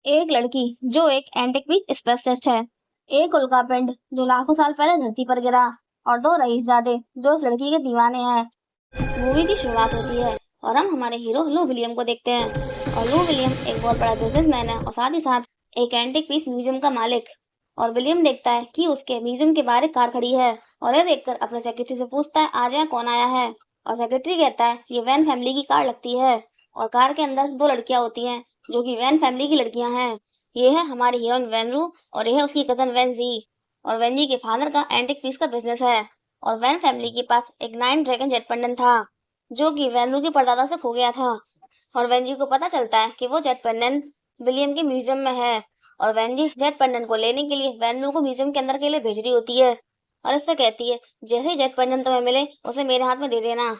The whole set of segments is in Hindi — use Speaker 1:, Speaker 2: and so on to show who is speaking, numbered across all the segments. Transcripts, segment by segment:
Speaker 1: एक लड़की जो एक एंटिक पीस स्पेशलिस्ट है, एक उल्का पिंड जो लाखों साल पहले धरती पर गिरा, और दो रईसजादे जो उस लड़की के दीवाने हैं। मूवी की शुरुआत होती है और हम हमारे हीरो लू विलियम को देखते हैं। और लू विलियम एक बहुत बड़ा बिजनेसमैन है और साथ ही साथ एक एंटिक पीस म्यूजियम का मालिक। और विलियम देखता है कि उसके म्यूजियम के बाहर एक कार खड़ी है और यह देखकर अपने सेक्रेटरी से पूछता है आज यहाँ कौन आया है। और सेक्रेटरी कहता है ये वैन फैमिली की कार लगती है। और कार के अंदर दो लड़कियां होती हैं जो कि वैन फैमिली की लड़कियां हैं। ये है हमारी हीरोइन वैनरू और यह है उसकी कजन वैनजी। और वैनजी के फादर का एंटिक पीस का बिजनेस है। और वैन फैमिली के पास एक नाइन ड्रैगन जेट पेंडेंट था जो कि वैनरू के परदादा से खो गया था। और वैनजी को पता चलता है कि वो जेट पेंडेंट विलियम के म्यूजियम में है। और वैनजी जेट पेंडेंट को लेने के लिए वैनरू को म्यूजियम के अंदर के लिए भेज रही होती है। और इससे कहती है जैसे ही जेट पेंडेंट तुम्हें मिले उसे मेरे हाथ में दे देना।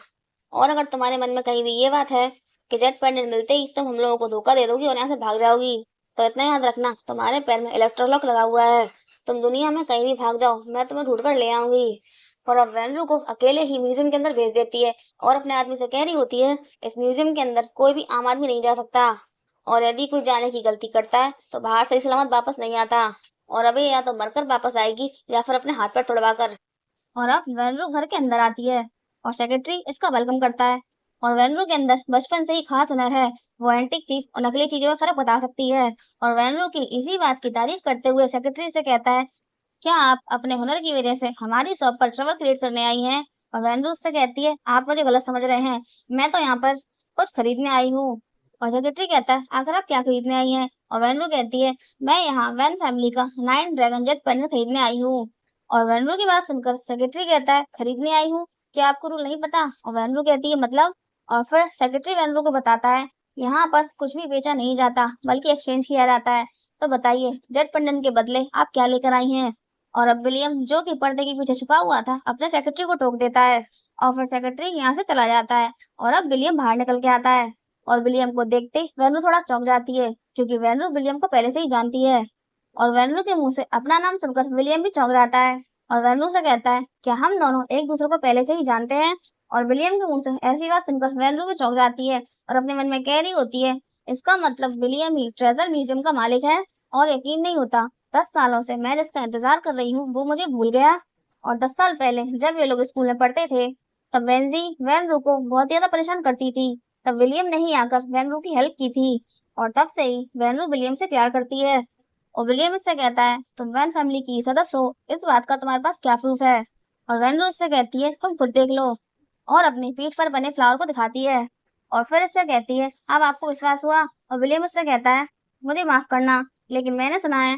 Speaker 1: और अगर तुम्हारे मन में कहीं भी ये बात है कि जेट पेंडेंट मिलते ही तुम हम लोगों को धोखा दे दोगी और यहाँ से भाग जाओगी, तो इतना याद रखना तुम्हारे पैर में इलेक्ट्रोलॉक लगा हुआ है। तुम दुनिया में कहीं भी भाग जाओ, मैं तुम्हें ढूंढ कर ले आऊंगी। और अब वैनरू को अकेले ही म्यूजियम के अंदर भेज देती है और अपने आदमी से कह रही होती है इस म्यूजियम के अंदर कोई भी आम आदमी नहीं जा सकता। और यदि कोई जाने की गलती करता है तो बाहर सही सलामत वापस नहीं आता। और अभी या तो मरकर वापस आएगी या फिर अपने हाथ पैर तुड़वा कर। और अब वैनरू घर के अंदर आती है और सेक्रेटरी इसका वेलकम करता है। और वैनरू के अंदर बचपन से ही खास हुनर है, वो एंटिक चीज और नकली चीजों में फर्क बता सकती है। और वैनरू की इसी बात की तारीफ करते हुए सेक्रेटरी से कहता है क्या आप अपने हुनर की वजह से हमारी शॉप पर ट्रबल क्रिएट करने आई हैं। और वैनरू उससे कहती है आप मुझे गलत समझ रहे हैं, मैं तो यहाँ पर कुछ खरीदने आई हूँ। और सेक्रेटरी कहता है आखिर आप क्या खरीदने आई हैं। और वैनरू कहती है मैं यहाँ वैन फैमिली का नाइन ड्रैगन जेट पेंडेंट खरीदने आई हूँ। और वैनरू की बात सुनकर सेक्रेटरी कहता है खरीदने आई हूँ, क्या आपको रूल नहीं पता। और वैनरू कहती है मतलब। और फिर सेक्रेटरी वैनरू को बताता है यहाँ पर कुछ भी बेचा नहीं जाता बल्कि एक्सचेंज किया जाता है। तो बताइए जेट पेंडेंट के बदले आप क्या लेकर आई हैं। और अब विलियम जो कि पर्दे के पीछे छुपा हुआ था अपने सेक्रेटरी को टोक देता है। और फिर सेक्रेटरी यहाँ से चला जाता है और अब विलियम बाहर निकल के आता है। और विलियम को देखते ही वैनरू थोड़ा चौंक जाती है क्योंकि वैनरू विलियम को पहले से ही जानती है। और वैनरू के मुंह से अपना नाम सुनकर विलियम भी चौंक जाता है और वैनरू से कहता है क्या हम दोनों एक दूसरे को पहले से ही जानते हैं। और विलियम के मुंह से ऐसी बात सुनकर वैनरू भी चौंक जाती है और अपने मन में कह रही होती है इसका मतलब विलियम ही ट्रेजर म्यूजियम का मालिक है। और यकीन नहीं होता 10 सालों से मैं जिसका इंतजार कर रही हूँ वो मुझे भूल गया। और 10 साल पहले जब ये लोग स्कूल में पढ़ते थे तब वेंजी वैनरू को बहुत ज्यादा परेशान करती थी। तब विलियम ने ही आकर वैनरू की हेल्प की थी और तब से ही वैनरू विलियम से प्यार करती है। और विलियम इससे कहता है तुम वैन फैमिली की सदस्य हो, इस बात का तुम्हारे पास क्या प्रूफ है। और वैनरू इससे कहती है तुम खुद देख लो और अपनी पीठ पर बने फ्लावर को दिखाती है। और फिर इससे कहती है अब आपको विश्वास हुआ। और विलियम इससे कहता है मुझे माफ करना लेकिन मैंने सुना है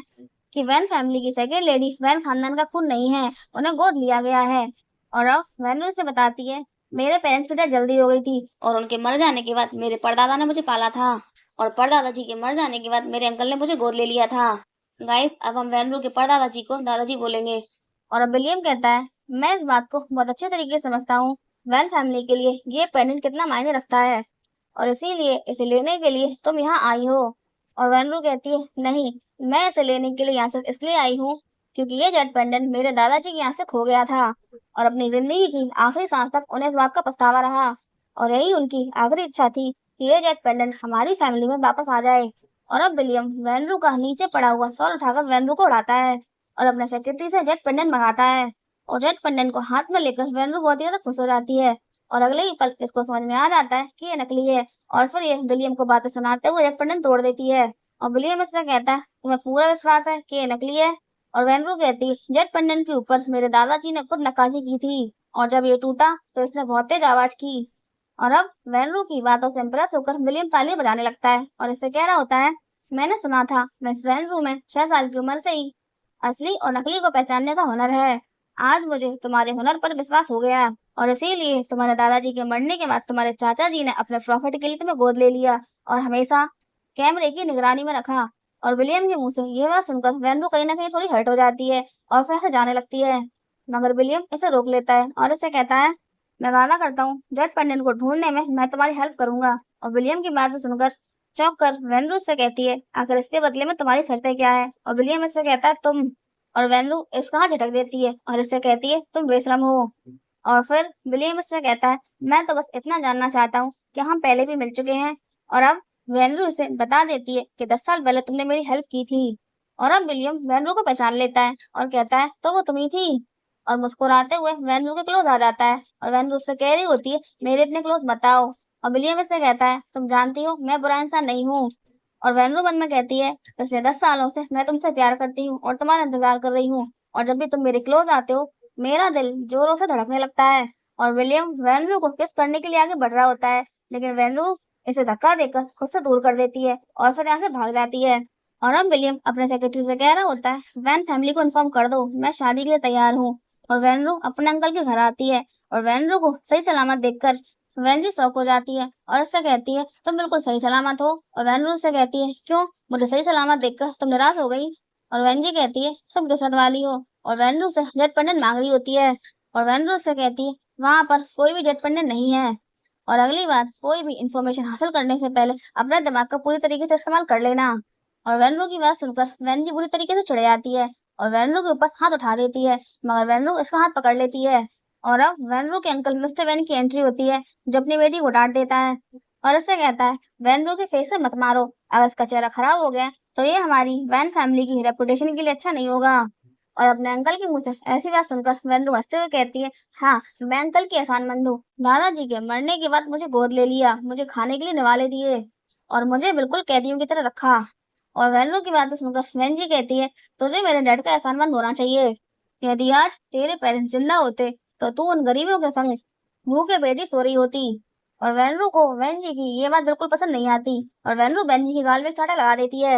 Speaker 1: कि वैन फैमिली की सेकेंड लेडी वैन खानदान का खून नहीं है, उन्हें गोद लिया गया है। और अब वैनरू से बताती है मेरे पेरेंट्स की डेथ जल्दी हो गई थी और उनके मर जाने के बाद मेरे परदादा ने मुझे पाला था। और परदादा जी के मर जाने के बाद मेरे अंकल ने मुझे गोद ले लिया था। गाइस अब हम वैनरू के परदादा जी को दादाजी बोलेंगे। और अब विलियम कहता है मैं इस बात को बहुत अच्छे तरीके से समझता हूँ, वैन फैमिली के लिए ये पेंडेंट कितना मायने रखता है और इसीलिए इसे लेने के लिए तुम यहाँ आई हो। और वैनरू कहती है नहीं, मैं इसे लेने के लिए यहाँ सिर्फ इसलिए आई हूँ क्योंकि ये जेट पेंडेंट मेरे दादाजी के यहाँ से खो गया था और अपनी जिंदगी की आखिरी सांस तक उन्हें इस बात का पछतावा रहा। और यही उनकी आखिरी इच्छा थी कि ये जेट पेंडेंट हमारी फैमिली में वापस आ जाए। और अब विलियम वैनरू का नीचे पड़ा हुआ सॉल उठाकर वैनरू को उड़ाता है और अपने सेक्रेटरी से जेट पेंडेंट मंगाता है। और जेट पेंडेंट को हाथ में लेकर वैनरू बहुत ही ज्यादा खुश हो जाती है और अगले ही पल इसको समझ में आ जाता है कि ये नकली है। और फिर ये विलियम को बातें सुनाते हुए जेट पेंडेंट तोड़ देती है। और विलियम इससे कहता है तुम्हें पूरा विश्वास है कि ये नकली है। और वैनरू कहती है जेट पेंडेंट के ऊपर मेरे दादाजी ने खुद नक्काशी की थी और जब ये टूटा तो इसने बहुत तेज आवाज की। और अब वैनरू की बातों से इम्प्रेस होकर विलियम ताली बजाने लगता है और इससे कह रहा होता है मैंने सुना था मिस वैनरू में 6 साल की उम्र से ही असली और नकली को पहचानने का हुनर है। आज मुझे तुम्हारे हुनर पर विश्वास हो गया और इसीलिए तुम्हारे दादाजी के मरने के बाद तुम्हारे चाचा जी ने अपने प्रॉफिट के लिए तुम्हें गोद ले लिया और हमेशा कैमरे की निगरानी में रखा। और विलियम के मुंह से ये बात सुनकर वैनरू कहीं ना कहीं थोड़ी हर्ट हो जाती है और फिर से जाने लगती है मगर विलियम इसे रोक लेता है और इसे कहता है मैं वादा करता हूँ जेट पेंडेंट को ढूंढने में मैं तुम्हारी हेल्प करूंगा। और विलियम की बात सुनकर चौंक कर वैनरू से कहती है आखिर इसके बदले में तुम्हारी शर्तें क्या है। और विलियम इससे कहता है तुम। और वैनरू इसका हाथ झटक देती है और इससे कहती है तुम बेशरम हो। और फिर विलियम इससे कहता है मैं तो बस इतना जानना चाहता हूँ कि हम पहले भी मिल चुके हैं और अब वेनरू इसे बता देती है कि 10 साल पहले तुमने मेरी हेल्प की थी। और अब विलियम वेनरू को पहचान लेता है और कहता है तो वो तुम ही थी। और मुस्कुराते हुए वेनरू के क्लोज आ जाता है और वेनरू उससे कह रही होती है मेरे इतने क्लोज बताओ। और विलियम इससे कहता है तुम जानती हो मैं बुरा इंसान नहीं हूँ। और वेनरू मन में कहती है पिछले 10 सालों से मैं तुमसे प्यार करती हूँ और तुम्हारा इंतजार कर रही हूँ, और जब भी तुम मेरे क्लोज आते हो मेरा दिल जोरों से धड़कने लगता है। और विलियम वेनरू को किस करने के लिए आगे बढ़ रहा होता है, लेकिन वेनरू इसे धक्का देकर खुद से दूर कर देती है और फिर यहाँ से भाग जाती है। और अब विलियम अपने सेक्रेटरी से कह रहा होता है वैन फैमिली को इन्फॉर्म कर दो मैं शादी के लिए तैयार हूँ। और वेनरू अपने अंकल के घर आती है और वेनरू को सही सलामत देखकर वेंजी शौक हो जाती है और उससे कहती है तुम बिल्कुल सही सलामत हो। और वेनरू से कहती है क्यों, मुझे सही सलामत देखकर तुम निराश हो गई। और वेंजी कहती है तुम किस्मत वाली हो। और वेनरू से जेट पंडित मांग रही होती है और वेनरू से कहती है वहां पर कोई भी जेट पंडित नहीं है, और अगली बार कोई भी इंफॉर्मेशन हासिल करने से पहले अपने दिमाग का पूरी तरीके से इस्तेमाल कर लेना। और वेनरू की बात सुनकर वेंजी बुरी तरीके से चिढ़ जाती है और वेनरू के ऊपर हाथ उठा देती है, मगर वेनरू इसका हाथ पकड़ लेती है। और अब वेनरू के अंकल मिस्टर वैन की एंट्री होती है जो अपनी बेटी को डांट देता है और इससे कहता है वेनरू के फेस पे मत मारो, अगर इसका चेहरा खराब हो गया तो ये हमारी वैन फैमिली की रेपुटेशन के लिए अच्छा नहीं होगा। और अपने अंकल के मुंह से ऐसी बात सुनकर वेनरू हंसते हुए कहती है हाँ मैं अंकल की एहसानमंद हूँ, दादाजी के मरने के बाद मुझे गोद ले लिया, मुझे खाने के लिए निवाले दिए और मुझे बिल्कुल कैदियों की तरह रखा। और वेनरू की बातें सुनकर वेंजी कहती है तुझे मेरे डैड का एहसानमंद होना चाहिए, यदि आज तेरे पेरेंट्स जिंदा होते तो तू उन गरीबों के संग भूखे पेटी सो रही होती। और वेनरू को वेंजी की ये बात बिल्कुल पसंद नहीं आती और वेनरू वेंजी की गाल में एक चांटा लगा देती है।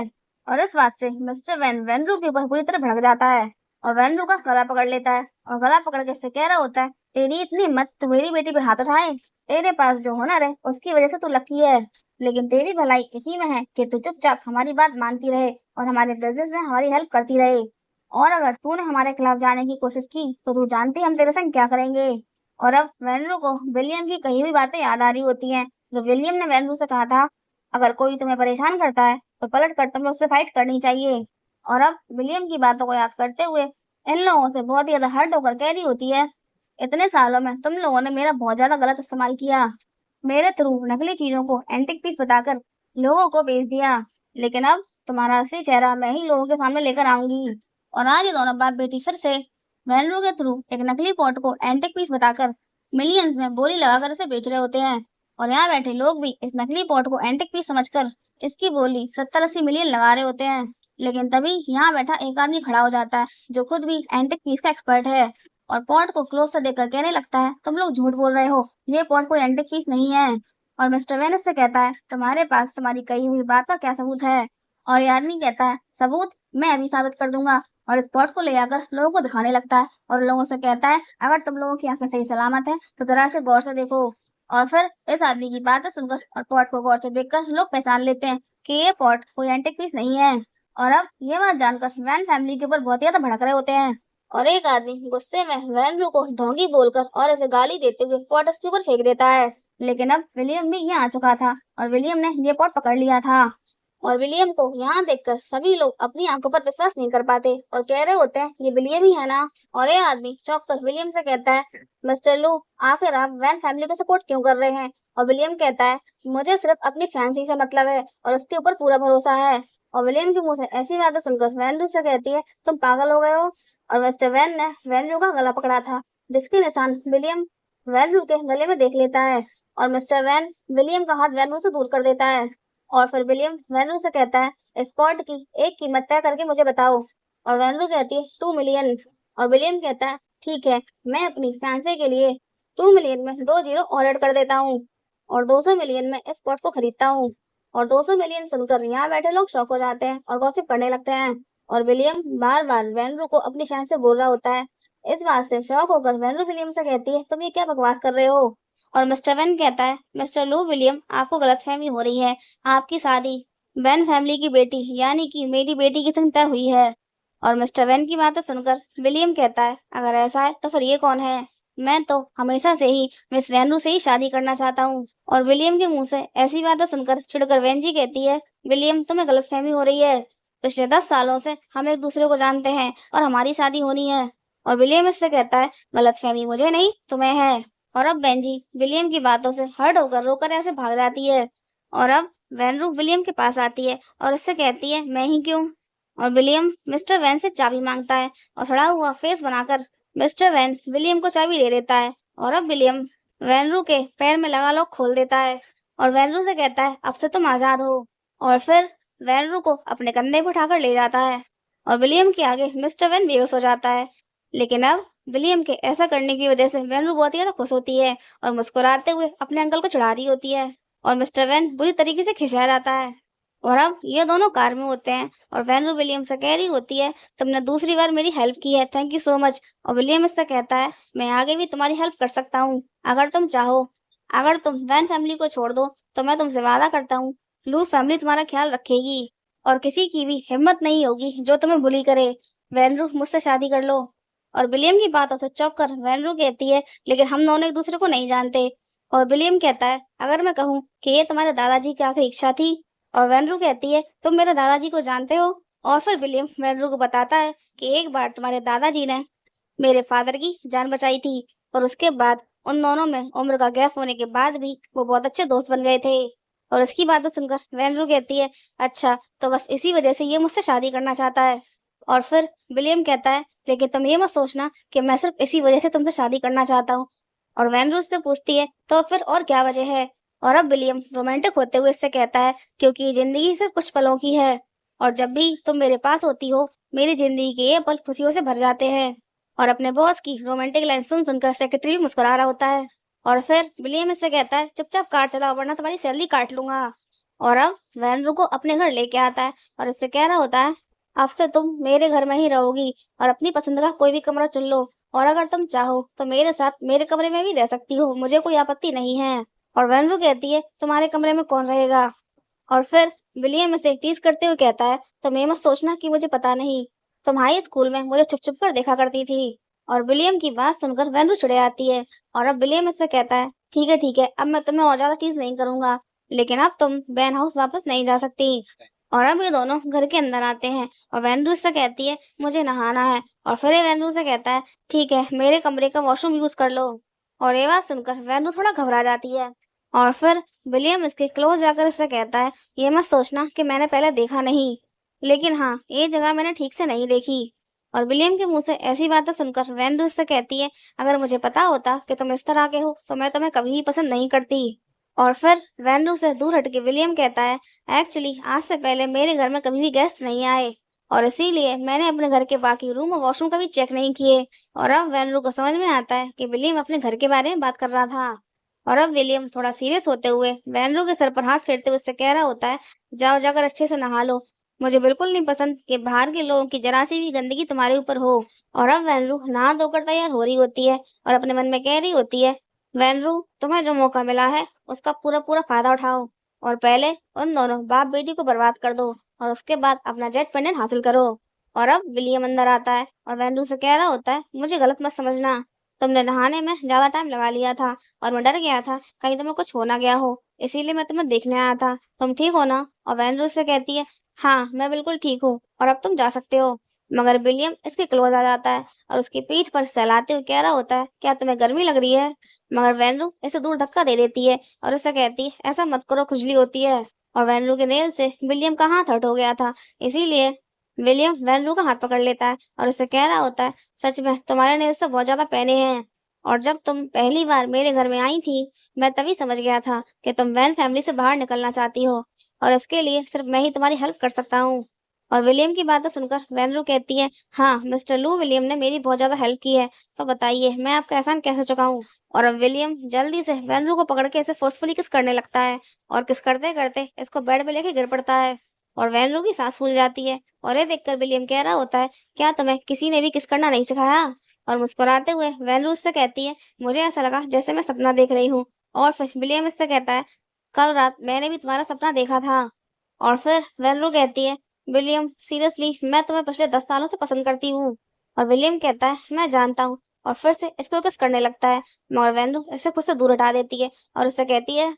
Speaker 1: और इस बात से मिस्टर वैन वेनरू के ऊपर पूरी तरह भड़क जाता है और वेनरू का गला पकड़ लेता है और गला पकड़ के इससे कह रहा होता है तेरी इतनी हिम्मत तू मेरी बेटी पे हाथ उठाए, तेरे पास जो हुनर है उसकी वजह से तू लकी है, लेकिन तेरी भलाई इसी में है कि तू चुपचाप हमारी बात मानती रहे और हमारे बिजनेस में हमारी हेल्प करती रहे, और अगर तूने हमारे खिलाफ जाने की कोशिश की तो तू जानती है हम तेरे संग क्या करेंगे। और अब वेनरू को विलियम की कही हुई बातें याद आ रही होती हैं, जो विलियम ने वेनरू से कहा था अगर कोई तुम्हें परेशान करता है तो पलट कर तुम्हें उससे फाइट करनी चाहिए। और अब विलियम की बातों को याद करते हुए इन लोगों से बहुत ही ज्यादा हर्ट होकर कह रही होती है इतने सालों में तुम लोगों ने मेरा बहुत ज्यादा गलत इस्तेमाल किया, मेरे थ्रू नकली चीजों को एंटिक पीस बताकर लोगों को बेच दिया, लेकिन अब तुम्हारा असली चेहरा मैं ही लोगों के सामने लेकर आऊंगी। और आज ये दोनों बाप बेटी फिर से वेनरू के थ्रू एक नकली पॉट को एंटिक पीस बताकर मिलियंस में बोली लगाकर इसे बेच रहे होते हैं, और यहाँ बैठे लोग भी इस नकली पॉट को एंटिक पीस समझकर इसकी बोली 70-80 मिलियन लगा रहे होते हैं। लेकिन तभी यहाँ बैठा एक आदमी खड़ा हो जाता है जो खुद भी एंटिक पीस का एक्सपर्ट है और पॉट को क्लोज से देखकर कहने लगता है तुम लोग झूठ बोल रहे हो, ये पॉट कोई एंटिक पीस नहीं है। और मिस्टर वेनिस से कहता है तुम्हारे पास तुम्हारी कही हुई बात का क्या सबूत है। और ये आदमी कहता है सबूत मैं अभी साबित कर दूंगा, और स्पॉट को ले आकर लोगों को दिखाने लगता है और लोगों से कहता है अगर तुम लोगों की आंखें सही सलामत है तो जरा से गौर से देखो। और फिर इस आदमी की बातें सुनकर और पॉट को गौर से देखकर लोग पहचान लेते हैं कि ये पॉट कोई एंटिक पीस नहीं है। और अब ये बात जानकर वैन फैमिली के ऊपर बहुत ज्यादा भड़क रहे होते हैं और एक आदमी गुस्से में वैनरू को ढोंगी बोलकर और ऐसे गाली देते हुए पॉट उसके ऊपर फेंक देता है। लेकिन अब विलियम भी यहाँ आ चुका था और विलियम ने ये पॉट पकड़ लिया था और विलियम को यहाँ देखकर सभी लोग अपनी आंखों पर विश्वास नहीं कर पाते और कह रहे होते हैं ये विलियम ही है ना। और ये आदमी चौंक कर विलियम से कहता है मिस्टर लू आखिर आप वैन फैमिली को सपोर्ट क्यों कर रहे हैं। और विलियम कहता है मुझे सिर्फ अपनी फैंसी से मतलब है और उसके ऊपर पूरा भरोसा है। और विलियम के मुंह से ऐसी बातें सुनकर वैन से कहती है तुम पागल हो गए हो। और मिस्टर वैन ने वैनरू का गला पकड़ा था जिसके निशान विलियम वैनरू के गले में देख लेता है और मिस्टर वैन विलियम का हाथ वैनरू से दूर कर देता है। और फिर विलियम वैनरू से कहता है स्पॉट की एक कीमत तय करके मुझे बताओ। और वैनरू कहती है 2 मिलियन। और विलियम कहता है ठीक है मैं अपनी फैंसी के लिए 2 मिलियन में 2 जीरो और ऐड कर देता हूँ और 200 मिलियन में इस स्पॉट को खरीदता हूँ। और 200 मिलियन सुनकर यहाँ बैठे लोग शौक हो जाते हैं और गॉसिप करने लगते हैं और विलियम बार बार वैनरू को अपनी फैन से बोल रहा होता है। इस बात से शौक होकर वैनरू विलियम से कहती है तुम ये क्या बकवास कर रहे हो। और मिस्टर वैन कहता है मिस्टर लू विलियम आपको गलतफहमी हो रही है, आपकी शादी वैन फैमिली की बेटी यानी कि मेरी बेटी की संग तय हुई है। और मिस्टर वैन की बातें सुनकर विलियम कहता है अगर ऐसा है तो फिर ये कौन है, मैं तो हमेशा से ही मिस वैनरू से ही शादी करना चाहता हूँ। और विलियम के मुंह से ऐसी बातें सुनकर चिढ़कर वैनजी कहती है विलियम तुम्हें गलतफहमी हो रही है, पिछले 10 सालों से हम एक दूसरे को जानते हैं और हमारी शादी होनी है। और विलियम इससे कहता है गलतफहमी मुझे नहीं तुम्हें है। और अब बेंजी विलियम की बातों से हर्ट होकर रोकर ऐसे भाग जाती है और अब वैनरू विलियम के पास आती है और उससे कहती है मैं ही क्यों। और विलियम मिस्टर वैन से चाबी मांगता है और खड़ा हुआ फेस बनाकर मिस्टर वैन विलियम को चाबी दे देता है। और अब विलियम वैनरू के पैर में लगा लॉक खोल देता है और वैनरू से कहता है अब से तुम आजाद हो। और फिर वैनरू को अपने कंधे पर उठाकर ले जाता है और विलियम के आगे मिस्टर वैन बेहोश हो जाता है। लेकिन अब विलियम के ऐसा करने की वजह से वैनरू बहुत ही ज्यादा खुश होती है और मुस्कुराते हुए अपने अंकल को चढ़ा रही होती है और मिस्टर वैन बुरी तरीके से खिसिया जाता है। और अब ये दोनों कार में होते हैं और वैनरू विलियम से कह रही होती है तुमने दूसरी बार मेरी हेल्प की है, थैंक यू सो मच। और विलियम इससे कहता है मैं आगे भी तुम्हारी हेल्प कर सकता हूँ अगर तुम चाहो। अगर तुम वैन फैमिली को छोड़ दो तो मैं तुमसे वादा करता हूँ लू फैमिली तुम्हारा ख्याल रखेगी और किसी की भी हिम्मत नहीं होगी जो तुम्हें बुली करे। वैनरू मुझसे शादी कर लो। और विलियम की बातों से चौंक कर वैनरू कहती है लेकिन हम दोनों एक दूसरे को नहीं जानते। और विलियम कहता है अगर मैं कहूँ कि ये तुम्हारे दादाजी की आखिरी इच्छा थी। और वैनरू कहती है तुम मेरे दादाजी को जानते हो। और फिर विलियम वैनरू को बताता है कि एक बार तुम्हारे दादाजी ने मेरे फादर की जान बचाई थी और उसके बाद उन दोनों में उम्र का गैप होने के बाद भी वो बहुत अच्छे दोस्त बन गए थे। और इसकी बातें सुनकर वैनरू कहती है अच्छा तो बस इसी वजह से ये मुझसे शादी करना चाहता है। और फिर विलियम कहता है लेकिन तुम ये मत सोचना कि मैं सिर्फ इसी वजह से तुमसे शादी करना चाहता हूँ। और वैनरू उससे पूछती है तो फिर और क्या वजह है। और अब विलियम रोमांटिक होते हुए इससे कहता है क्योंकि जिंदगी सिर्फ कुछ पलों की है और जब भी तुम मेरे पास होती हो मेरी जिंदगी के ये पल खुशियों से भर जाते हैं। और अपने बॉस की रोमांटिक लाइन सुन सुनकर सेक्रेटरी भी मुस्कुरा रहा होता है। और फिर विलियम इससे कहता है चुपचाप कार चलाओ वरना तुम्हारी सैलरी काट लूंगा। और अब वैनरू को अपने घर लेके आता है और इससे कह रहा होता है अब से तुम मेरे घर में ही रहोगी और अपनी पसंद का कोई भी कमरा चुन लो और अगर तुम चाहो तो मेरे साथ मेरे कमरे में भी रह सकती हो, मुझे कोई आपत्ति नहीं है। और वैनरू कहती है तुम्हारे कमरे में कौन रहेगा। और फिर विलियम इसे टीज करते हुए कहता है तुम ये मत सोचना कि मुझे पता नहीं, तुम हाई स्कूल में मुझे छुप छुप कर देखा करती थी। और विलियम की बात सुनकर वैनरू चिढ़ आती है और अब विलियम इससे कहता है ठीक है अब मैं तुम्हें और ज्यादा टीज नहीं करूंगा लेकिन अब तुम बैन हाउस वापस नहीं जा सकती। और अब ये दोनों घर के अंदर आते हैं और वैनरू से कहती है मुझे नहाना है। और फिर ये वैनरू से कहता है ठीक है मेरे कमरे का वॉशरूम यूज कर लो। और ये बात सुनकर वैनरू थोड़ा घबरा जाती है। और फिर विलियम इसके क्लोज जाकर इससे कहता है ये मत सोचना कि मैंने पहले देखा नहीं, लेकिन हाँ ये जगह मैंने ठीक से नहीं देखी। और विलियम के मुंह से ऐसी बातें सुनकर वैनरू इससे कहती है अगर मुझे पता होता कि तुम इस तरह के हो तो मैं तुम्हें कभी ही पसंद नहीं करती। और फिर वैनरू से दूर हटके विलियम कहता है एक्चुअली आज से पहले मेरे घर में कभी भी गेस्ट नहीं आए और इसीलिए मैंने अपने घर के बाकी रूम और वॉशरूम का भी चेक नहीं किए। और अब वैनरू को समझ में आता है कि विलियम अपने घर के बारे में बात कर रहा था। और अब विलियम थोड़ा सीरियस होते हुए वैनरू के सर पर हाथ फेरते हुए उससे कह रहा होता है जाओ जाकर अच्छे से नहा लो, मुझे बिल्कुल नहीं पसंद कि बाहर के लोगों की जरा सी भी गंदगी तुम्हारे ऊपर हो। और अब वैनरू नहा धोकर तैयार हो रही होती है और अपने मन में कह रही होती है वैनरू तुम्हें जो मौका मिला है उसका पूरा पूरा फायदा उठाओ और पहले उन दोनों बाप बेटी को बर्बाद कर दो और उसके बाद अपना जेट पेंडेंट हासिल करो। और अब विलियम अंदर आता है और वैनरू से कह रहा होता है मुझे गलत मत समझना, तुमने नहाने में ज्यादा टाइम लगा लिया था और मैं डर गया था कहीं तुम्हें कुछ हो ना गया हो, इसीलिए मैं तुम्हें देखने आया था, तुम ठीक हो ना। और वैनरू से कहती है हाँ मैं बिल्कुल ठीक हूँ और अब तुम जा सकते हो। मगर विलियम इसके क्लोज आ जाता है और उसकी पीठ पर सहलाते हुए कह रहा होता है क्या तुम्हें गर्मी लग रही है। मगर वैनरू इसे दूर धक्का दे देती है और उसे कहती है ऐसा मत करो खुजली होती है। और वैनरू के नेल से विलियम का हाथ हट हो गया था, इसीलिए विलियम वैनरू का हाथ पकड़ लेता है और उसे कह रहा होता है सच में तुम्हारे नेल्स तो बहुत ज्यादा पहने हैं और जब तुम पहली बार मेरे घर में आई थी मैं तभी समझ गया था कि तुम वैन फैमिली से बाहर निकलना चाहती हो और इसके लिए सिर्फ मैं ही तुम्हारी हेल्प कर सकता हूँ। और विलियम की बातें सुनकर वैनरू कहती है हाँ मिस्टर लू विलियम ने मेरी बहुत ज्यादा हेल्प की है, तो बताइए मैं आपका एहसान कैसे चुकाऊं। और अब विलियम जल्दी से वैनरू को पकड़ के इसे फोर्सफुली किस करने लगता है और किस करते करते इसको बेड पे लेके गिर पड़ता है और वैनरू की सांस फूल जाती है। और ये देखकर विलियम कह रहा होता है क्या तुम्हें किसी ने भी किस करना नहीं सिखाया। और मुस्कुराते हुए वैनरू उससे कहती है मुझे ऐसा लगा जैसे मैं सपना देख रही हूँ। और फिर विलियम इससे कहता है कल रात मैंने भी तुम्हारा सपना देखा था। और फिर वैनरू कहती है विलियम सीरियसली मैं तुम्हें पिछले 10 सालों से पसंद करती हूँ। और विलियम कहता है मैं जानता हूँ और फिर से इसको किस करने लगता है, मगर वैनरू इसे खुद से दूर हटा देती है और उससे कहती है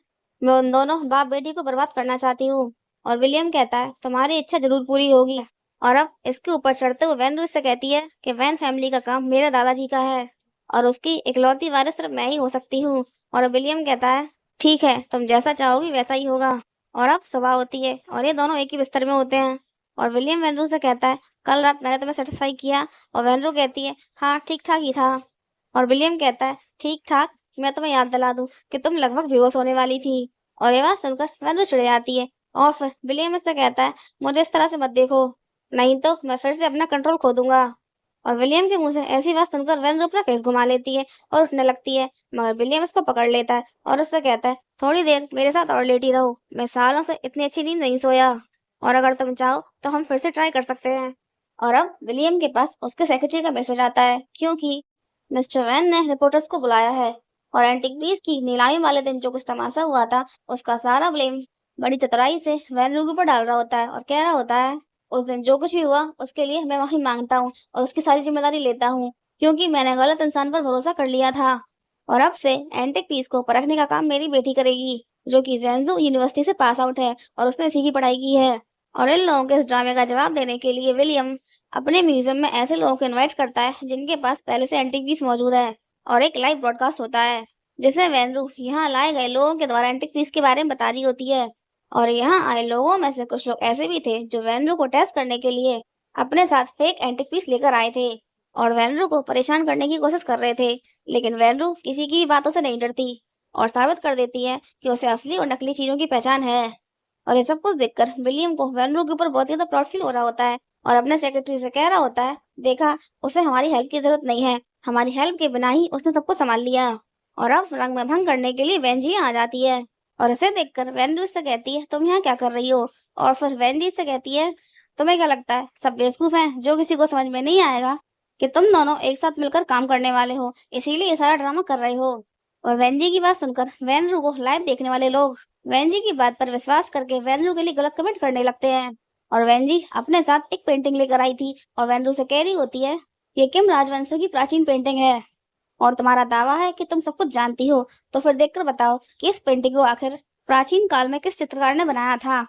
Speaker 1: मैं उन दोनों बाप बेटी को बर्बाद करना चाहती हूँ। और विलियम कहता है तुम्हारी इच्छा जरूर पूरी होगी। और अब इसके ऊपर चढ़ते हुए वैनरू इससे कहती है कि वैन फैमिली का काम मेरे दादाजी का है और उसकी इकलौती वारिस सिर्फ मैं ही हो सकती हूँ। और विलियम कहता है ठीक है तुम जैसा चाहोगी वैसा ही होगा। और अब सुबह होती है और ये दोनों एक ही बिस्तर में होते हैं। और विलियम वेनरू से कहता है, कल रात मैंने तुम्हें सेटिस्फाई किया? और वेनरू कहती है, हाँ ठीक ठाक ही था। और विलियम कहता है, ठीक ठाक? मैं तुम्हें याद दिला दूं कि तुम लगभग बेहोश होने वाली थी। और ये बात सुनकर वेनरू चिढ़ जाती है और फिर विलियम इससे कहता है, मुझे इस तरह से मत देखो, नहीं तो मैं फिर से अपना कंट्रोल खो दूंगा। और विलियम के मुंह से ऐसी बात सुनकर वेनरू अपना फेस घुमा लेती है और उठने लगती है, मगर विलियम उसको पकड़ लेता है और उससे कहता है, थोड़ी देर मेरे साथ और लेटी रहो, मैं सालों से इतनी अच्छी नींद नहीं सोया, और अगर तुम चाहो तो हम फिर से ट्राई कर सकते हैं। और अब विलियम के पास उसके सेक्रेटरी का मैसेज आता है, क्योंकि मिस्टर वैन ने रिपोर्टर्स को बुलाया है और एंटीक पीस की नीलामी वाले दिन जो कुछ तमाशा हुआ था उसका सारा ब्लेम बड़ी चतुराई से वैन रू के ऊपर डाल रहा होता है और कह रहा होता है, उस दिन जो कुछ भी हुआ उसके लिए मैं माफी मांगता हूँ और उसकी सारी जिम्मेदारी लेता हूँ, क्योंकि मैंने गलत इंसान पर भरोसा कर लिया था। और अब से एंटिक पीस को परखने का काम मेरी बेटी करेगी, जो कि जेंजू यूनिवर्सिटी से पास आउट है और उसने इसी की पढ़ाई की है। और इन लोगों के इस ड्रामे का जवाब देने के लिए विलियम अपने म्यूजियम में ऐसे लोगों को इनवाइट करता है जिनके पास पहले से एंटिक पीस मौजूद है, और एक लाइव ब्रॉडकास्ट होता है जिसे वेनरू यहाँ लाए गए लोगों के द्वारा एंटिक पीस के बारे में बता रही होती है। और यहाँ आए लोगों में से कुछ लोग ऐसे भी थे जो वेनरू को टेस्ट करने के लिए अपने साथ फेक एंटिक पीस लेकर आए थे और वेनरू को परेशान करने की कोशिश कर रहे थे, लेकिन वेनरू किसी की भी बातों से नहीं डरती और साबित कर देती है कि उसे असली और नकली चीजों की पहचान है। और ये सब कुछ देखकर विलियम को वेनरू के ऊपर बहुत ही ज्यादा प्राउड फील हो रहा होता है और अपने सेक्रेटरी से कह रहा होता है, देखा, उसे हमारी हेल्प की जरूरत नहीं है, हमारी हेल्प के बिना ही उसने सब कुछ संभाल लिया। और अब रंग में भंग करने के लिए वेंजी आ जाती है और इसे देखकर वेनरू से कहती है, तुम यहाँ क्या कर रही हो? और फिर वेंजी से कहती है, तुम्हें क्या लगता है सब बेवकूफ हैं, जो किसी को समझ में नहीं आएगा कि तुम दोनों एक साथ मिलकर काम करने वाले हो, इसीलिए ये सारा ड्रामा कर रहे हो। और वेंजी की बात सुनकर वेनरू को लाइव देखने वाले लोग वेंजी की बात पर विश्वास करके वेनरू के लिए गलत कमेंट करने लगते हैं। और वेंजी अपने साथ एक पेंटिंग लेकर आई थी और वेनरू से कह रही होती है, ये किम राजवंशों की प्राचीन पेंटिंग है और तुम्हारा दावा है कि तुम सब कुछ जानती हो, तो फिर देखकर बताओ कि इस पेंटिंग को आखिर प्राचीन काल में किस चित्रकार ने बनाया था।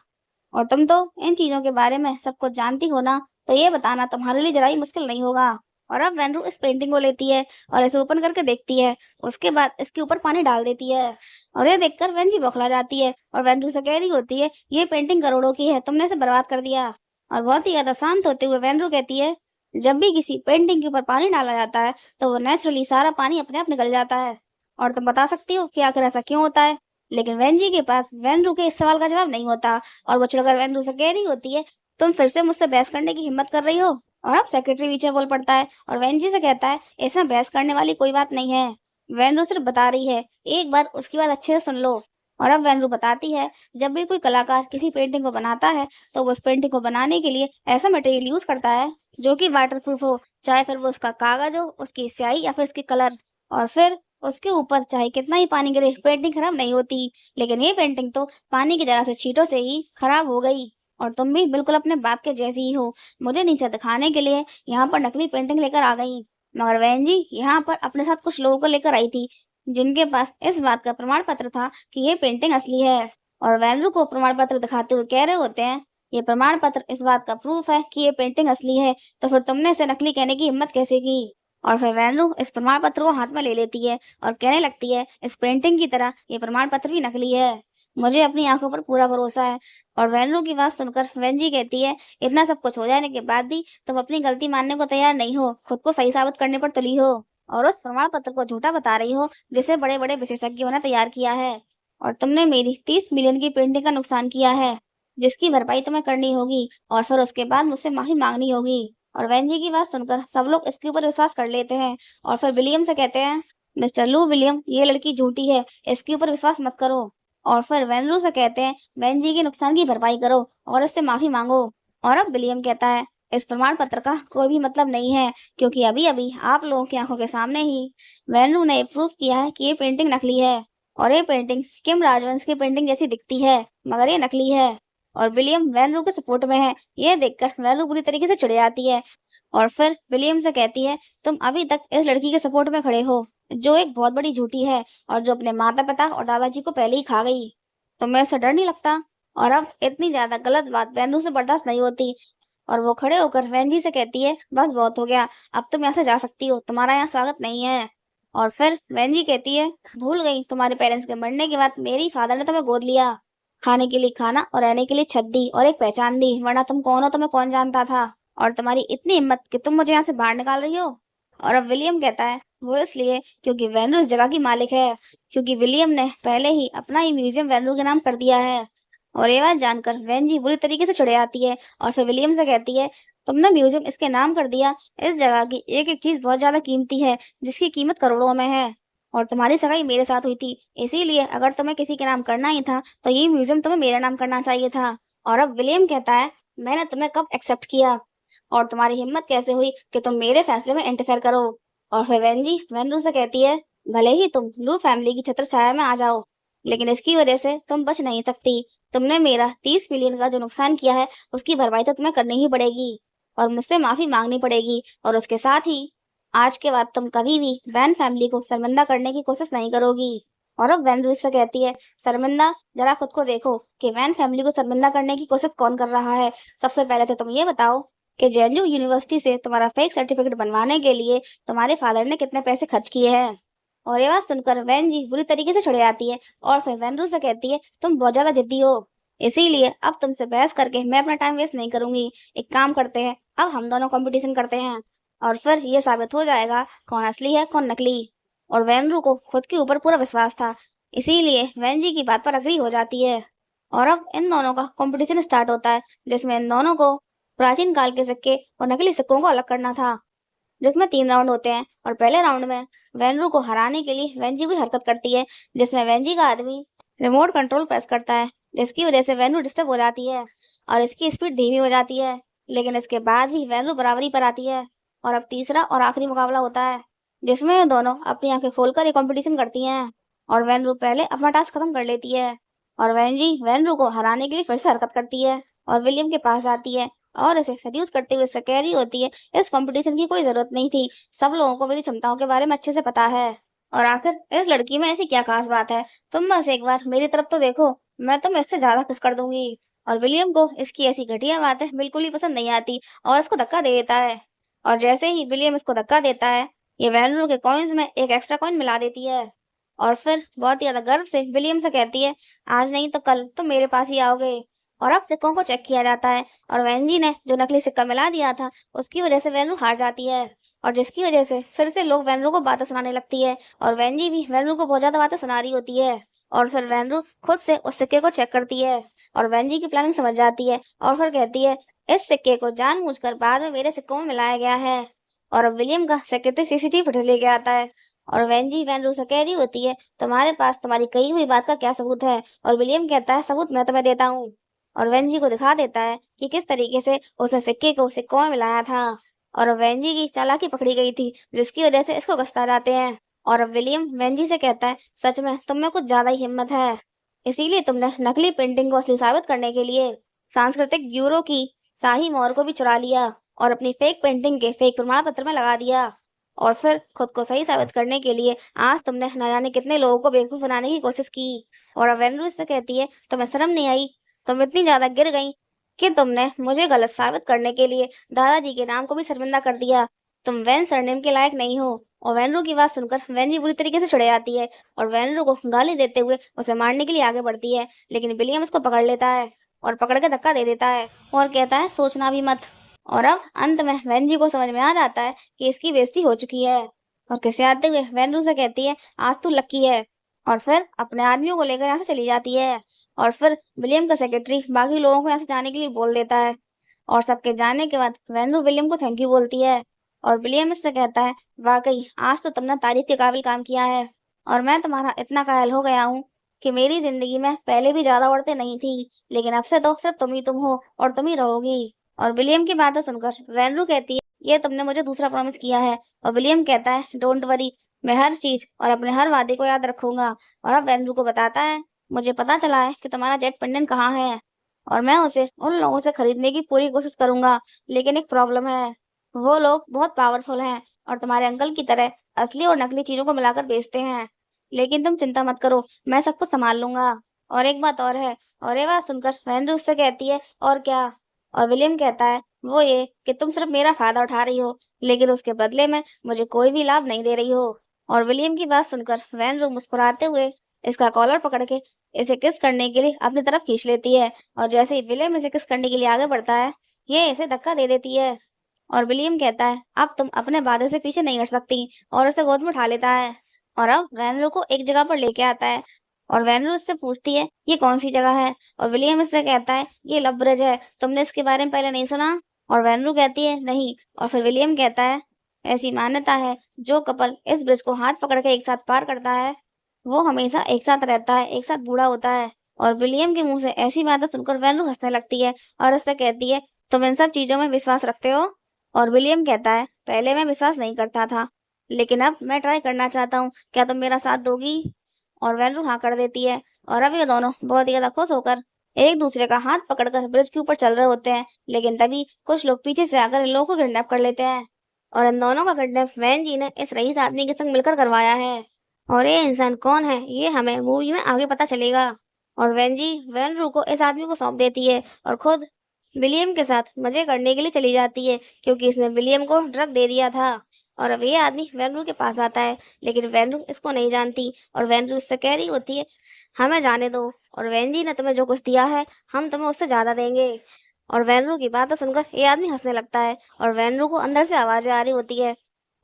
Speaker 1: और तुम तो इन चीजों के बारे में सब कुछ जानती हो ना, तो ये बताना तुम्हारे लिए जरा ही मुश्किल नहीं होगा। और अब वेनरू इस पेंटिंग को लेती है और इसे ओपन करके देखती है, उसके बाद इसके ऊपर पानी डाल देती है और ये देखकर वेंजी बौखला जाती है और वेनरू से कह रही होती है, ये पेंटिंग करोड़ों की है, तुमने इसे बर्बाद कर दिया। और बहुत ही ज्यादा शांत होते हुए वेनरू कहती है, जब भी किसी पेंटिंग के ऊपर पानी डाला जाता है तो वो नेचुरली सारा पानी अपने आप निकल जाता है, और तुम बता सकती हो कि आखिर ऐसा क्यों होता है? लेकिन वेंजी के पास वेनरू के इस सवाल का जवाब नहीं होता और वो चिढ़कर वेनरू से कह रही होती है, तुम फिर से मुझसे बहस करने की हिम्मत कर रही हो? और अब सेक्रेटरी पीछे बोल पड़ता है और वेंजी से कहता है, इसमें बहस करने वाली कोई बात नहीं है, वेनरू सिर्फ बता रही है, एक बार उसकी बात अच्छे से सुन लो। और अब वेनरू बताती है, जब भी कोई कलाकार किसी पेंटिंग को बनाता है तो वो उस पेंटिंग को बनाने के लिए ऐसा मटेरियल यूज करता है जो कि वाटर प्रूफ हो, चाहे फिर वो उसका कागज हो, उसकी स्याही या फिर उसकी कलर। और फिर उसके ऊपर चाहे कितना ही पानी गिरे पेंटिंग खराब नहीं होती, लेकिन ये पेंटिंग तो पानी की जरा से छींटों से ही खराब हो गई। और तुम भी बिल्कुल अपने बाप के जैसी ही हो, मुझे नीचे दिखाने के लिए यहाँ पर नकली पेंटिंग लेकर आ गई। मगर बहन जी यहाँ पर अपने साथ कुछ लोगों को लेकर आई थी जिनके पास इस बात का प्रमाण पत्र था कि ये पेंटिंग असली है। और वेनरू को प्रमाण पत्र दिखाते हुए कह रहे होते हैं, ये प्रमाण पत्र इस बात का प्रूफ है कि ये पेंटिंग असली है, तो फिर तुमने इसे नकली कहने की हिम्मत कैसे की? और फिर वेनरू इस प्रमाण पत्र को हाथ में ले लेती है और कहने लगती है, इस पेंटिंग की तरह ये प्रमाण पत्र भी नकली है, मुझे अपनी आंखों पर पूरा भरोसा है। और वेनरू की बात सुनकर वेंजी कहती है, इतना सब कुछ हो जाने के बाद भी तुम अपनी गलती मानने को तैयार नहीं हो, खुद को सही साबित करने पर तुली हो और उस प्रमाण पत्र को झूठा बता रही हो जिसे बड़े बड़े विशेषज्ञों ने तैयार किया है। और तुमने मेरी 30 मिलियन की पेंटिंग का नुकसान किया है, जिसकी भरपाई तुम्हें करनी होगी और फिर उसके बाद मुझसे माफी मांगनी होगी। और वेंजी की बात सुनकर सब लोग इसके ऊपर विश्वास कर लेते हैं और फिर विलियम से कहते हैं, मिस्टर लू विलियम, ये लड़की झूठी है, इसके ऊपर विश्वास मत करो। और फिर वेनरू से कहते हैं, वेंजी के नुकसान की भरपाई करो और इससे माफी मांगो। और अब विलियम कहता है, इस प्रमाण पत्र का कोई भी मतलब नहीं है, क्योंकि अभी अभी आप लोगों की आंखों के सामने ही वेनरू ने प्रूफ किया है कि ये पेंटिंग नकली है और ये पेंटिंग किम राजवंश की पेंटिंग जैसी दिखती है, मगर ये नकली है। और विलियम वेनरू के सपोर्ट में है। ये देखकर वेनरू बुरी तरीके से चिढ़ जाती है और फिर विलियम से कहती है, तुम अभी तक इस लड़की के सपोर्ट में खड़े हो जो एक बहुत बड़ी झूठी है और जो अपने माता पिता और दादाजी को पहले ही खा गई, तुम्हें इससे डर नहीं लगता? और अब इतनी ज्यादा गलत बात वेनू से बर्दाश्त नहीं होती और वो खड़े होकर वेंजी से कहती है, बस बहुत हो गया, अब तुम यहाँ से जा सकती हो, तुम्हारा यहाँ स्वागत नहीं है। और फिर वेंजी कहती है, भूल गई तुम्हारे पेरेंट्स के मरने के बाद मेरी फादर ने तुम्हें गोद लिया खाने के लिए खाना और रहने के लिए छत दी और एक पहचान दी, वरना तुम कौन हो तुम्हें कौन जानता था। और तुम्हारी इतनी हिम्मत कि तुम मुझे यहाँ से बाहर निकाल रही हो। और अब विलियम कहता है वो इसलिए क्योंकि वेनरू इस जगह की मालिक है, क्योंकि विलियम ने पहले ही अपना ही म्यूजियम वेनरू के नाम कर दिया है। और ये बात जानकर वेनजी बुरी तरीके से चिढ़ जाती है और फिर विलियम से कहती है तुमने म्यूजियम इसके नाम कर दिया। इस जगह की एक एक चीज बहुत ज्यादा कीमती है, जिसकी कीमत करोड़ों में है। और तुम्हारी सगाई मेरे साथ हुई थी, इसीलिए अगर तुम्हें किसी के नाम करना ही था तो ये म्यूजियम तुम्हें मेरा नाम करना चाहिए था। और अब विलियम कहता है मैंने तुम्हें कब एक्सेप्ट किया और तुम्हारी हिम्मत कैसे हुई कि तुम मेरे फैसले में इंटरफेयर करो। और फिर वेनजी वेनरू से कहती है भले ही तुम लू फैमिली की छत्र छाया में आ जाओ, लेकिन इसकी वजह से तुम बच नहीं सकती। तुमने मेरा 30 मिलियन का जो नुकसान किया है उसकी भरपाई तो तुम्हें करनी ही पड़ेगी और मुझसे माफी मांगनी पड़ेगी। और उसके साथ ही आज के बाद तुम कभी भी वैन फैमिली को शर्मिंदा करने की कोशिश नहीं करोगी। और अब वैन लुइस से कहती है शर्मिंदा, जरा खुद को देखो कि वैन फैमिली को शर्मिंदा करने की कोशिश कौन कर रहा है। सबसे पहले तो तुम ये बताओ कि जेएनयू यूनिवर्सिटी से तुम्हारा फेक सर्टिफिकेट बनवाने के लिए तुम्हारे फादर ने कितने पैसे खर्च किए हैं। और ये बात सुनकर वैन जी बुरी तरीके से चिढ़ जाती है और फिर वैनरू से कहती है तुम बहुत ज्यादा जिद्दी हो, इसीलिए अब तुमसे बहस करके मैं अपना टाइम वेस्ट नहीं करूंगी। एक काम करते हैं, अब हम दोनों कंपटीशन करते हैं और फिर ये साबित हो जाएगा कौन असली है कौन नकली। और वैनरू को खुद के ऊपर पूरा विश्वास था, इसीलिए वैन जी की बात पर अग्री हो जाती है। और अब इन दोनों का कंपटीशन स्टार्ट होता है, जिसमें इन दोनों को प्राचीन काल के सिक्के और नकली सिक्कों को अलग करना था, जिसमें 3 राउंड होते हैं। और पहले राउंड में वेनरू को हराने के लिए वेंजी कोई हरकत करती है, जिसमें वेंजी का आदमी रिमोट कंट्रोल प्रेस करता है, जिसकी वजह से वेनरू डिस्टर्ब हो जाती है और इसकी स्पीड धीमी हो जाती है। लेकिन इसके बाद भी वेनरू बराबरी पर आती है। और अब तीसरा और आखिरी मुकाबला होता है, जिसमें ये दोनों अपनी आंखें खोलकर ये कंपटीशन करती हैं और वेनरू पहले अपना टास्क खत्म कर लेती है। और वेंजी वेनरू को हराने के लिए फिर से हरकत करती है और विलियम के पास जाती है और इसे सेड्यूस करते हुए इससे कह रही होती है इस कंपटीशन की कोई जरूरत नहीं थी, सब लोगों को मेरी क्षमताओं के बारे में अच्छे से पता है। और आखिर इस लड़की में ऐसी क्या खास बात है, तुम बस एक बार मेरी तरफ तो देखो, मैं तुम्हें इससे ज्यादा खुश कर दूंगी। और विलियम को इसकी ऐसी घटिया बातें बिल्कुल ही पसंद नहीं आती और इसको धक्का दे देता है। और जैसे ही विलियम इसको धक्का देता है, ये वैनरू के कॉइन्स में एक एक्स्ट्रा कॉइन मिला देती है और फिर बहुत ही ज्यादा गर्व से विलियम से कहती है आज नहीं तो कल तुम मेरे पास ही आओगे। और अब सिक्कों को चेक किया जाता है और वेंजी ने जो नकली सिक्का मिला दिया था उसकी वजह से वेनरू हार जाती है और जिसकी वजह से फिर से लोग वेनरू को बातें सुनाने लगती है और वेंजी भी वेनरू को बहुत ज्यादा बातें सुना रही होती है। और फिर वेनरू खुद से उस सिक्के को चेक करती है और वेंजी की प्लानिंग समझ जाती है और फिर कहती है इस सिक्के को जानबूझकर बाद में मेरे सिक्कों में मिलाया गया है। और अब विलियम का सेक्रेटरी सीसीटीवी फुटेज लेके आता है और वेंजी वेनरू से कह रही होती है तुम्हारे पास तुम्हारी कही हुई बात का क्या सबूत है। और विलियम कहता है सबूत मैं तुम्हें देता हूँ और वेंजी को दिखा देता है कि किस तरीके से उसने सिक्के को सिक्कों में मिलाया था। और अब वेंजी की चालाकी पकड़ी गई थी, जिसकी वजह से इसको गस्ता जाते हैं। और अब विलियम वेंजी से कहता है सच में तुम में कुछ ज्यादा ही हिम्मत है, इसीलिए तुमने नकली पेंटिंग को असली साबित करने के लिए सांस्कृतिक ब्यूरो की शाही मोहर को भी चुरा लिया और अपनी फेक पेंटिंग के फेक प्रमाण पत्र में लगा दिया। और फिर खुद को सही साबित करने के लिए आज तुमने न जाने कितने लोगों को बेवकूफ बनाने की कोशिश की। और अब वेनरू इससे कहती है तुम्हें शर्म नहीं आई, तुम इतनी ज्यादा गिर गई कि तुमने मुझे गलत साबित करने के लिए दादाजी के नाम को भी शर्मिंदा कर दिया, तुम वैन सरनेम के लायक नहीं हो। और वेनरू की बात सुनकर वेंजी बुरी तरीके से चिढ़ जाती है और वेनरू को गाली देते हुए उसे मारने के लिए आगे बढ़ती है, लेकिन विलियम उसको पकड़ लेता है और पकड़ के धक्का दे देता है और कहता है सोचना भी मत। और अब अंत में वेंजी को समझ में आ जाता है कि इसकी बेइज्जती हो चुकी है और किसे आते हुए वेनरू से कहती है आज तू लकी है। और फिर अपने आदमियों को लेकर यहाँ से चली जाती है और फिर विलियम का सेक्रेटरी बाकी लोगों को यहाँ से जाने के लिए बोल देता है और सबके जाने के बाद वेनरू विलियम को थैंक यू बोलती है और विलियम इससे कहता है वाकई आज तो तुमने तारीफ के काबिल काम किया है और मैं तुम्हारा इतना कायल हो गया हूँ कि मेरी जिंदगी में पहले भी ज्यादा औरतें नहीं थी, लेकिन अब से तो सिर्फ तुम हो और तुम ही रहोगी। और विलियम की बातें सुनकर वेनरू कहती है ये तुमने मुझे दूसरा प्रॉमिस किया है। और विलियम कहता है डोंट वरी, मैं हर चीज और अपने हर वादे को याद रखूंगा। और अब वेनरू को बताता है मुझे पता चला है कि तुम्हारा जेट पेंडेंट कहाँ है और मैं उसे उन लोगों से खरीदने की पूरी कोशिश करूंगा, लेकिन एक प्रॉब्लम है, वो लोग बहुत पावरफुल हैं और तुम्हारे अंकल की तरह असली और नकली चीजों को मिलाकर बेचते हैं, लेकिन तुम चिंता मत करो, मैं सब कुछ संभाल लूंगा। और एक बात और है। और ये बात सुनकर वेनरू उससे कहती है और क्या। और विलियम कहता है वो ये कि तुम सिर्फ मेरा फायदा उठा रही हो, लेकिन उसके बदले में मुझे कोई भी लाभ नहीं दे रही हो। और विलियम की बात सुनकर वेनरू मुस्कुराते हुए इसका कॉलर पकड़ के इसे किस करने के लिए अपनी तरफ खींच लेती है और जैसे ही विलियम इसे किस करने के लिए आगे बढ़ता है, ये इसे धक्का दे देती है और विलियम कहता है, अब तुम अपने वादे से पीछे नहीं हट सकती और उसे गोद में उठा लेता है और अब वैनरू को एक जगह पर लेके आता है और वैनरू उससे पूछती है, ये कौन सी जगह है? और विलियम इससे कहता है, ये लव ब्रिज है, तुमने इसके बारे में पहले नहीं सुना? और वैनरू कहती है, नहीं। और फिर विलियम कहता है, ऐसी मान्यता है, जो कपल इस ब्रिज को हाथ पकड़ के एक साथ पार करता है, वो हमेशा एक साथ रहता है, एक साथ बूढ़ा होता है। और विलियम के मुंह से ऐसी बातें सुनकर वैनरू हंसने लगती है और उससे कहती है, तुम इन सब चीजों में विश्वास रखते हो? और विलियम कहता है, पहले मैं विश्वास नहीं करता था, लेकिन अब मैं ट्राई करना चाहता हूँ, क्या तुम मेरा साथ दोगी? और वैनरू हाँ कर देती है और अब ये दोनों बहुत ही ज्यादा खुश होकर एक दूसरे का हाथ पकड़कर ब्रिज के ऊपर चल रहे होते हैं। लेकिन तभी कुछ लोग पीछे से आकर इन लोगों को किडनैप कर लेते हैं और इन दोनों का किडनैप वैन जी ने इस रईस आदमी के संग मिलकर करवाया है। और ये इंसान कौन है, ये हमें मूवी में आगे पता चलेगा। और वैन जी वैनरू को इस आदमी को सौंप देती है और खुद विलियम के साथ मजे करने के लिए चली जाती है, क्योंकि इसने विलियम को ड्रग दे दिया था। और अब ये आदमी वैनरू के पास आता है, लेकिन वैनरू इसको नहीं जानती और वैनरू इससे कह रही होती है, हमें जाने दो, और वैन जी ने तुम्हें जो कुछ दिया है हम तुम्हें उससे ज्यादा देंगे। और वैनरू की बातें सुनकर ये आदमी हंसने लगता है और वैनरू को अंदर से आवाजें आ रही होती है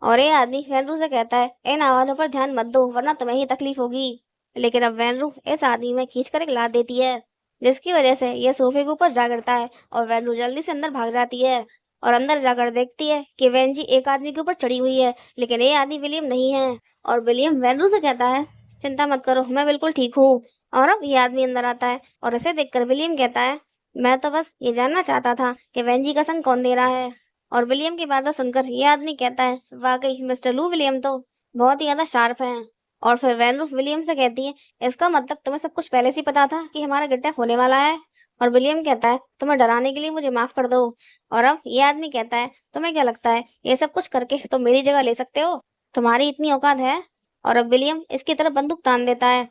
Speaker 1: और ये आदमी वैनरू से कहता है, इन आवाजों पर ध्यान मत दो वरना तुम्हें ही तकलीफ होगी। लेकिन अब वैनरू इस आदमी में खींचकर एक लात देती है, जिसकी वजह से यह सोफे के ऊपर जा गिरता है और वैनरू जल्दी से अंदर भाग जाती है और अंदर जाकर देखती है कि वैन जी एक आदमी के ऊपर चढ़ी हुई है, लेकिन ये आदमी विलियम नहीं है। और विलियम वैनरू से कहता है, चिंता मत करो, मैं बिल्कुल ठीक हूँ। और अब ये आदमी अंदर आता है और इसे देखकर विलियम कहता है, मैं तो बस ये जानना चाहता था कि वैन जी का संग कौन दे रहा है। और विलियम की बातें सुनकर ये आदमी कहता है, वाकई मिस्टर लू विलियम तो बहुत ही ज्यादा शार्प हैं। और फिर वैनरू विलियम से कहती है, इसका मतलब तुम्हें सब कुछ पहले से ही पता था कि हमारा किडनैप होने वाला है? और विलियम कहता है, तुम्हें डराने के लिए मुझे माफ कर दो। और अब ये आदमी कहता है, तुम्हें क्या लगता है ये सब कुछ करके तुम मेरी जगह ले सकते हो? तुम्हारी इतनी औकात है? और अब विलियम इसकी तरफ बंदूक तान देता है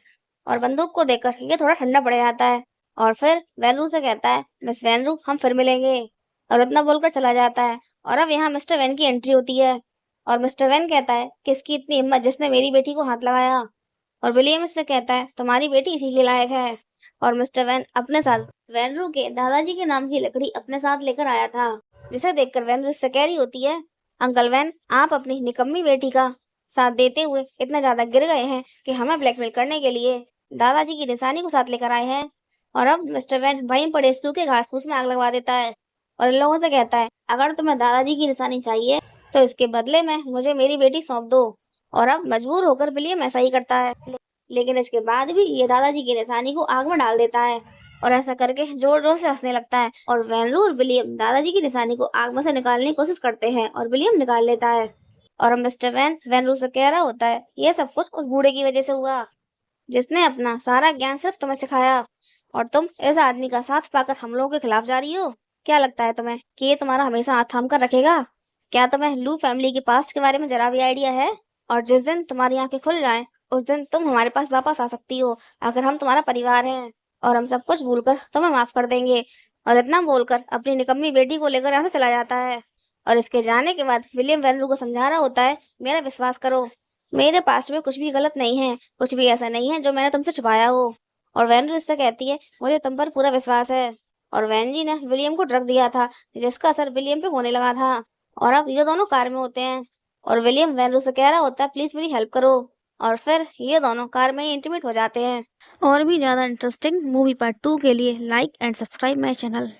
Speaker 1: और बंदूक को देखकर ये थोड़ा ठंडा पड़ जाता है और फिर वैनरू से कहता है, मिस वैनरू हम फिर मिलेंगे, और इतना बोलकर चला जाता है। और अब यहाँ मिस्टर वैन की एंट्री होती है और मिस्टर वैन कहता है, किसकी इतनी हिम्मत जिसने मेरी बेटी को हाथ लगाया? और विलियम इससे कहता है, तुम्हारी बेटी इसी के लायक है। और मिस्टर वैन अपने साथ वैनरू के दादाजी के नाम की लकड़ी अपने साथ लेकर आया था, जिसे देखकर वैनरू इससे कह रही होती है, अंकल वैन आप अपनी निकम्मी बेटी का साथ देते हुए इतना ज्यादा गिर गए हैं कि हमें ब्लैकमेल करने के लिए दादाजी की निशानी को साथ लेकर आए हैं। और अब मिस्टर वैन वहीं पड़े सूखे घास फूस में आग लगवा देता है और इन लोगों से कहता है, अगर तुम्हें दादाजी की निशानी चाहिए तो इसके बदले में मुझे मेरी बेटी सौंप दो। और अब मजबूर होकर विलियम ऐसा ही करता है, लेकिन इसके बाद भी ये दादाजी की निशानी को आग में डाल देता है और ऐसा करके जोर जोर से हंसने लगता है। और वैनरू और विलियम दादाजी की निशानी को आग में से निकालने की कोशिश करते हैं और विलियम निकाल लेता है। और अब मिस्टर वैन वैनरू से कह रहा होता है, ये सब कुछ उस बूढ़े की वजह से हुआ जिसने अपना सारा ज्ञान सिर्फ तुम्हें सिखाया, और तुम इस आदमी का साथ पाकर हम लोगों के खिलाफ जा रही हो। क्या लगता है तुम्हें कि ये तुम्हारा हमेशा हाथ थाम कर रखेगा? क्या तुम्हें लू फैमिली के पास्ट के बारे में जरा भी आइडिया है? और जिस दिन तुम्हारी आंखें खुल जाएं, उस दिन तुम हमारे पास वापस आ सकती हो, अगर हम तुम्हारा परिवार हैं, और हम सब कुछ भूलकर तुम्हें माफ कर देंगे। और इतना बोलकर अपनी निकम्मी बेटी को लेकर यहाँ से चला जाता है। और इसके जाने के बाद विलियम वैनरू को समझा रहा होता है, मेरा विश्वास करो, मेरे पास्ट में कुछ भी गलत नहीं है, कुछ भी ऐसा नहीं है जो मैंने तुमसे छुपाया हो। और वैनरू इससे कहती है, मुझे तुम पर पूरा विश्वास है। और वैन जी ने विलियम को ड्रग दिया था, जिसका असर विलियम पे होने लगा था। और अब ये दोनों कार में होते हैं और विलियम वैनरू से कह रहा होता है, प्लीज मेरी हेल्प करो। और फिर ये दोनों कार में ही इंटीमेट हो जाते हैं। और भी ज्यादा इंटरेस्टिंग मूवी पार्ट 2 के लिए like and subscribe my channel.